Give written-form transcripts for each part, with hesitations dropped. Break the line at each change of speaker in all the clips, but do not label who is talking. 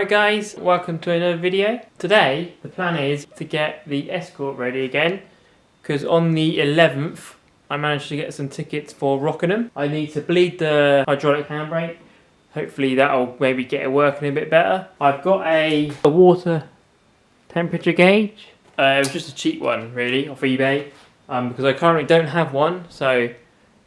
Alright guys, welcome to another video. Today the plan is to get the Escort ready again, because on the 11th I managed to get some tickets for Rockingham. I need to bleed the hydraulic handbrake. Hopefully that'll maybe get it working a bit better. I've got a water temperature gauge. It was just a cheap one really off eBay, because I currently don't have one, so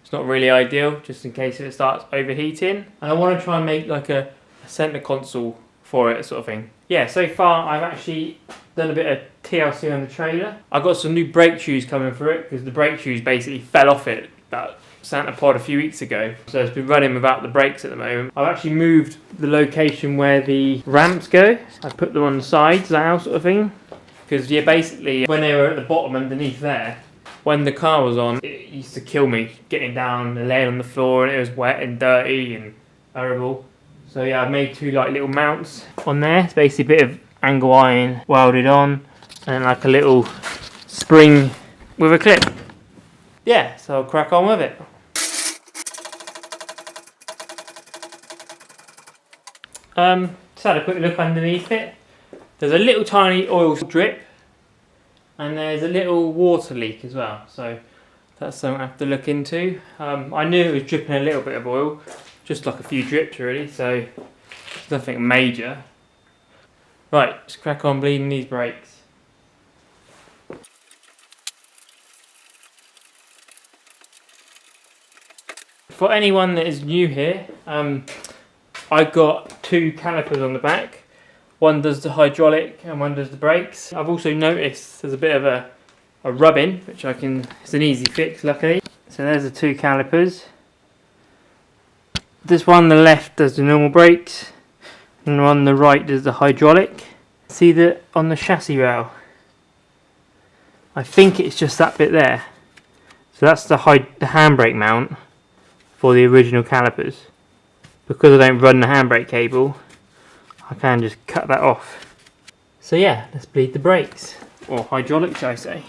it's not really ideal just in case it starts overheating. And I want to try and make like a centre console for it sort of thing. Yeah, so far I've actually done a bit of TLC on the trailer. I've got some new brake shoes coming for it because the brake shoes basically fell off it about Santa Pod a few weeks ago. So it's been running without the brakes at the moment. I've actually moved the location where the ramps go. I put them on the sides now sort of thing. Because yeah, basically when they were at the bottom underneath there, when the car was on, it used to kill me getting down and laying on the floor, and it was wet and dirty and horrible. So yeah, I've made two like little mounts on there. It's basically a bit of angle iron welded on and like a little spring with a clip. Yeah, so I'll crack on with it. Just had a quick look underneath it. There's a little tiny oil drip and there's a little water leak as well. So that's something I have to look into. I knew it was dripping a little bit of oil. Just like a few drips really, so it's nothing major. Right, let's crack on bleeding these brakes. For anyone that is new here, I've got two calipers on the back. One does the hydraulic and one does the brakes. I've also noticed there's a bit of a rub-in, which it's an easy fix luckily. So there's the two calipers. This one on the left does the normal brakes and one on the right does the hydraulic. See that on the chassis rail? I think it's just that bit there. So that's the handbrake mount for the original calipers. Because I don't run the handbrake cable, I can just cut that off. So yeah, let's bleed the brakes. Or hydraulic, should I say.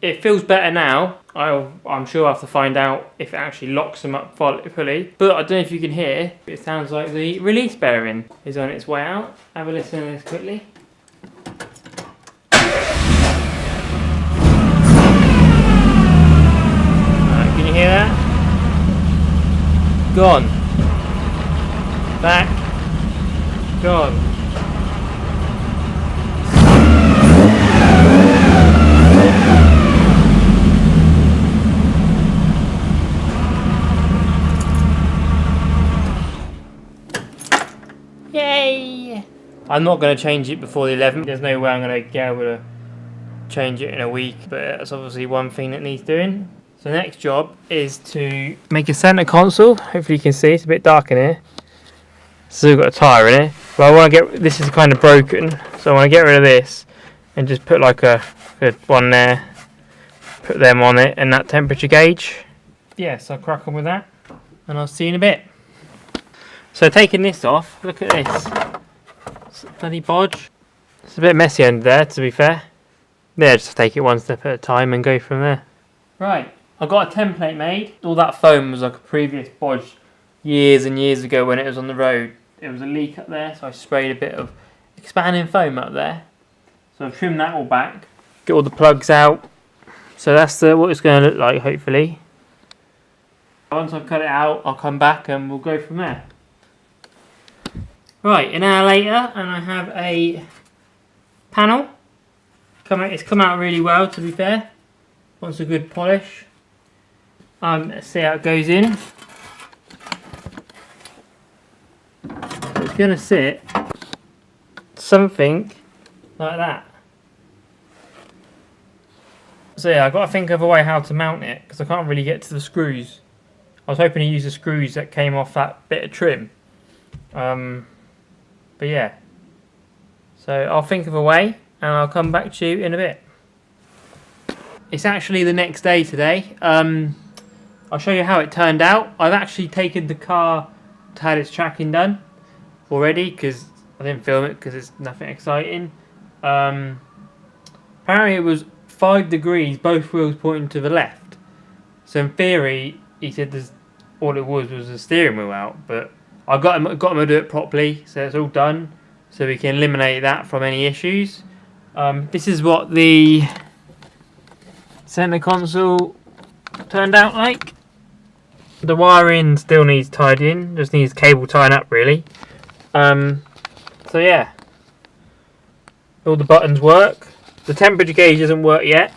It feels better now. I'm sure I'll have to find out if it actually locks them up fully. But I don't know if you can hear, it sounds like the release bearing is on its way out. Have a listen to this quickly. Alright, can you hear that? Gone. Back. Gone. Yay! I'm not going to change it before the 11th. There's no way I'm going to be able to change it in a week, but that's obviously one thing that needs doing. So the next job is to make a centre console. Hopefully you can see, it's a bit dark in here. Still got a tyre in it. But I want to get, this is kind of broken, so I want to get rid of this and just put like a one there, put them on it and that temperature gauge. Yeah, so I'll crack on with that and I'll see you in a bit. So taking this off, look at this. It's a bloody bodge. It's a bit messy under there, to be fair. Yeah, just take it one step at a time and go from there. Right, I got a template made. All that foam was like a previous bodge years and years ago when it was on the road. There was a leak up there, so I sprayed a bit of expanding foam up there. So I've trimmed that all back. Get all the plugs out. So that's what it's going to look like, hopefully. Once I've cut it out, I'll come back and we'll go from there. Right, an hour later, and I have a panel. It's come out really well, to be fair. Wants a good polish. Let's see how it goes in. It's going to sit something like that. So yeah, I've got to think of a way how to mount it, because I can't really get to the screws I was hoping to use the screws that came off that bit of trim. But yeah. So I'll think of a way and I'll come back to you in a bit. It's actually the next day today. I'll show you how it turned out. I've actually taken the car to have its tracking done already because I didn't film it because it's nothing exciting. Apparently it was 5 degrees, both wheels pointing to the left. So in theory, he said all it was a steering wheel out, but I got him to do it properly, so it's all done, so we can eliminate that from any issues. This is what the center console turned out like. The wiring still needs tidying, just needs cable tying up really. So yeah, all the buttons work. The temperature gauge doesn't work yet.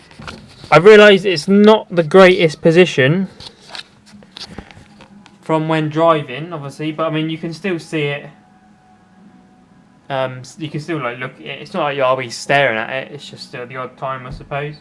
I've realised it's not the greatest position from when driving, obviously, but I mean you can still see it. You can still like look at it. It's not like you'll be staring at it. It's just the odd time, I suppose.